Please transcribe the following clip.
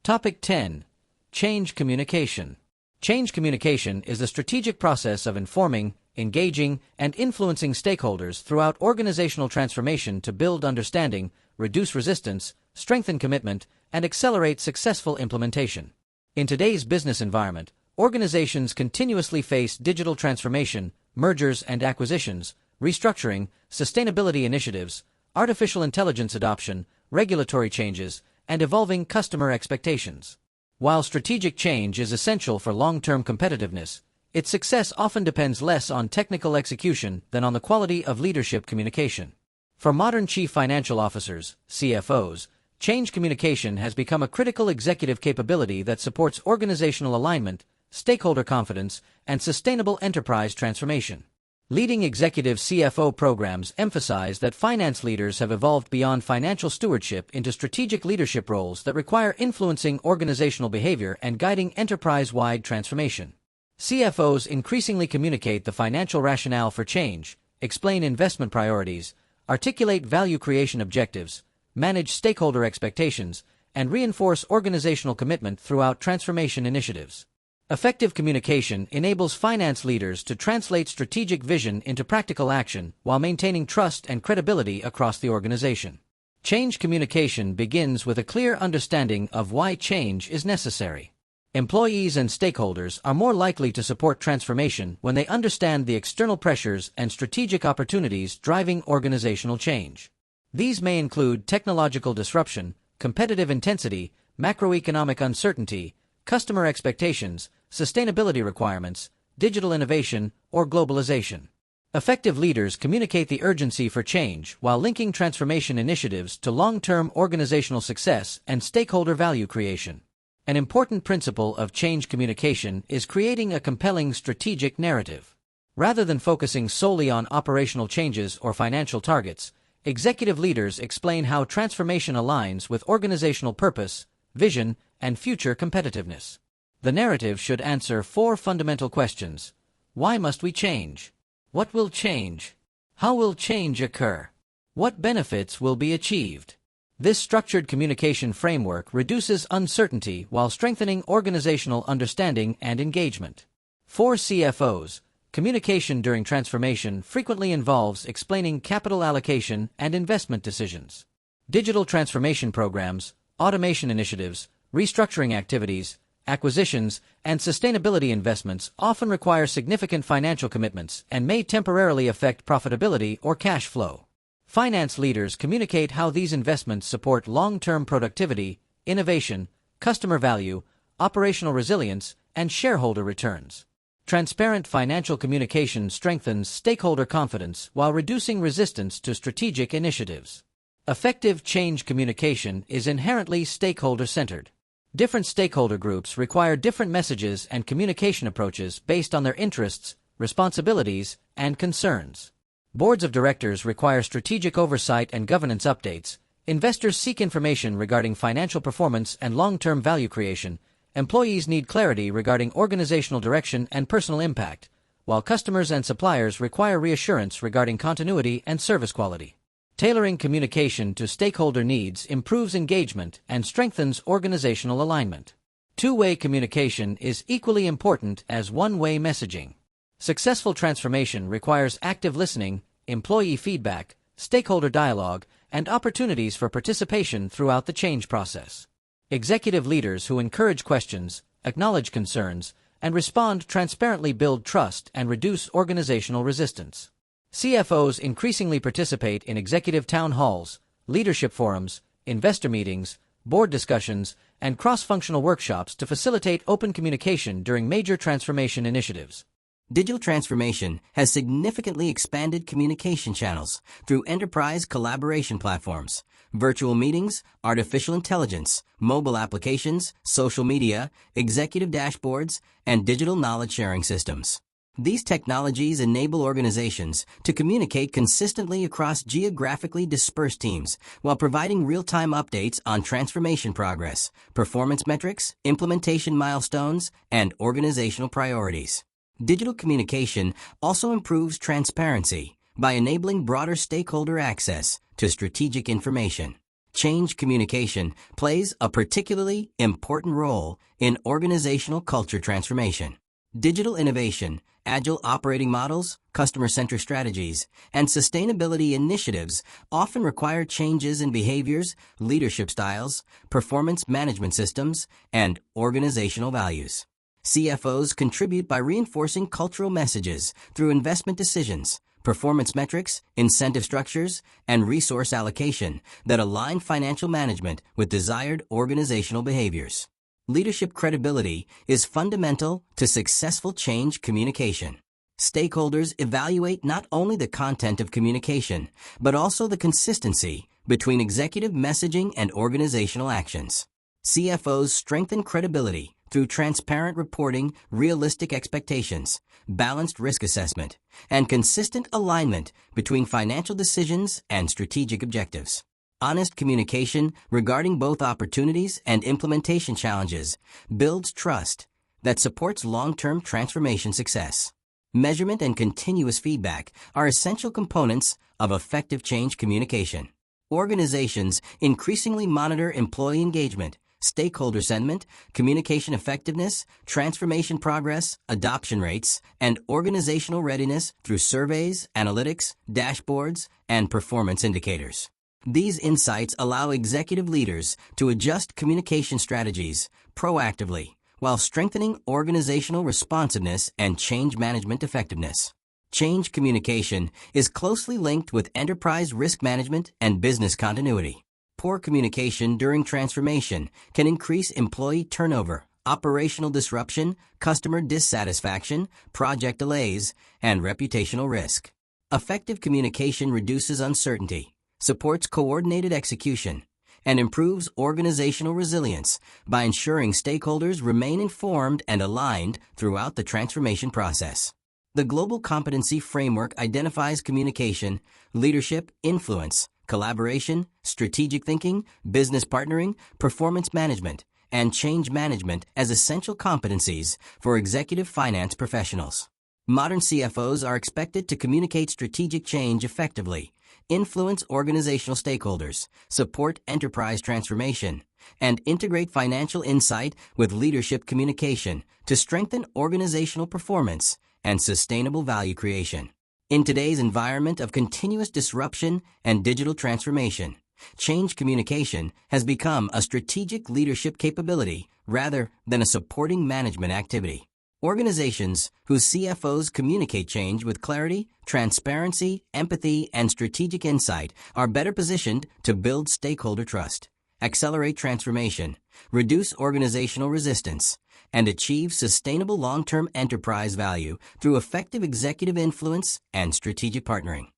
Topic 10. Change communication. Change communication is the strategic process of informing, engaging, and influencing stakeholders throughout organizational transformation to build understanding, reduce resistance, strengthen commitment, and accelerate successful implementation. In today's business environment, organizations continuously face digital transformation, mergers and acquisitions, restructuring, sustainability initiatives, artificial intelligence adoption, regulatory changes, and evolving customer expectations. While strategic change is essential for long-term competitiveness, its success often depends less on technical execution than on the quality of leadership communication. For modern chief financial officers, CFOs, change communication has become a critical executive capability that supports organizational alignment, stakeholder confidence, and sustainable enterprise transformation. Leading executive CFO programs emphasize that finance leaders have evolved beyond financial stewardship into strategic leadership roles that require influencing organizational behavior and guiding enterprise-wide transformation. CFOs increasingly communicate the financial rationale for change, explain investment priorities, articulate value creation objectives, manage stakeholder expectations, and reinforce organizational commitment throughout transformation initiatives. Effective communication enables finance leaders to translate strategic vision into practical action while maintaining trust and credibility across the organization. Change communication begins with a clear understanding of why change is necessary. Employees and stakeholders are more likely to support transformation when they understand the external pressures and strategic opportunities driving organizational change. These may include technological disruption, competitive intensity, macroeconomic uncertainty, customer expectations, sustainability requirements, digital innovation, or globalization. Effective leaders communicate the urgency for change while linking transformation initiatives to long-term organizational success and stakeholder value creation. An important principle of change communication is creating a compelling strategic narrative. Rather than focusing solely on operational changes or financial targets, executive leaders explain how transformation aligns with organizational purpose, vision, and future competitiveness. The narrative should answer 4 fundamental questions. Why must we change? What will change? How will change occur? What benefits will be achieved? This structured communication framework reduces uncertainty while strengthening organizational understanding and engagement. For CFOs, communication during transformation frequently involves explaining capital allocation and investment decisions. Digital transformation programs, automation initiatives, restructuring activities, acquisitions, and sustainability investments often require significant financial commitments and may temporarily affect profitability or cash flow. Finance leaders communicate how these investments support long-term productivity, innovation, customer value, operational resilience, and shareholder returns. Transparent financial communication strengthens stakeholder confidence while reducing resistance to strategic initiatives. Effective change communication is inherently stakeholder-centered. Different stakeholder groups require different messages and communication approaches based on their interests, responsibilities, and concerns. Boards of directors require strategic oversight and governance updates, investors seek information regarding financial performance and long-term value creation, employees need clarity regarding organizational direction and personal impact, while customers and suppliers require reassurance regarding continuity and service quality. Tailoring communication to stakeholder needs improves engagement and strengthens organizational alignment. Two-way communication is equally important as one-way messaging. Successful transformation requires active listening, employee feedback, stakeholder dialogue, and opportunities for participation throughout the change process. Executive leaders who encourage questions, acknowledge concerns, and respond transparently build trust and reduce organizational resistance. CFOs increasingly participate in executive town halls, leadership forums, investor meetings, board discussions, and cross-functional workshops to facilitate open communication during major transformation initiatives. Digital transformation has significantly expanded communication channels through enterprise collaboration platforms, virtual meetings, artificial intelligence, mobile applications, social media, executive dashboards, and digital knowledge sharing systems. These technologies enable organizations to communicate consistently across geographically dispersed teams while providing real-time updates on transformation progress, performance metrics, implementation milestones, and organizational priorities. Digital communication also improves transparency by enabling broader stakeholder access to strategic information. Change communication plays a particularly important role in organizational culture transformation. Digital innovation, agile operating models, customer-centric strategies, and sustainability initiatives often require changes in behaviors, leadership styles, performance management systems, and organizational values. CFOs contribute by reinforcing cultural messages through investment decisions, performance metrics, incentive structures, and resource allocation that align financial management with desired organizational behaviors. Leadership credibility is fundamental to successful change communication. Stakeholders evaluate not only the content of communication, but also the consistency between executive messaging and organizational actions. CFOs strengthen credibility through transparent reporting, realistic expectations, balanced risk assessment, and consistent alignment between financial decisions and strategic objectives. Honest communication regarding both opportunities and implementation challenges builds trust that supports long-term transformation success. Measurement and continuous feedback are essential components of effective change communication. Organizations increasingly monitor employee engagement, stakeholder sentiment, communication effectiveness, transformation progress, adoption rates, and organizational readiness through surveys, analytics, dashboards, and performance indicators. These insights allow executive leaders to adjust communication strategies proactively while strengthening organizational responsiveness and change management effectiveness. Change communication is closely linked with enterprise risk management and business continuity. Poor communication during transformation can increase employee turnover, operational disruption, customer dissatisfaction, project delays, and reputational risk. Effective communication reduces uncertainty, supports coordinated execution, and improves organizational resilience by ensuring stakeholders remain informed and aligned throughout the transformation process. The Global Competency Framework identifies communication, leadership, influence, collaboration, strategic thinking, business partnering, performance management, and change management as essential competencies for executive finance professionals. Modern CFOs are expected to communicate strategic change effectively, influence organizational stakeholders, support enterprise transformation, and integrate financial insight with leadership communication to strengthen organizational performance and sustainable value creation. In today's environment of continuous disruption and digital transformation, change communication has become a strategic leadership capability rather than a supporting management activity. Organizations whose CFOs communicate change with clarity, transparency, empathy, and strategic insight are better positioned to build stakeholder trust, accelerate transformation, reduce organizational resistance, and achieve sustainable long-term enterprise value through effective executive influence and strategic partnering.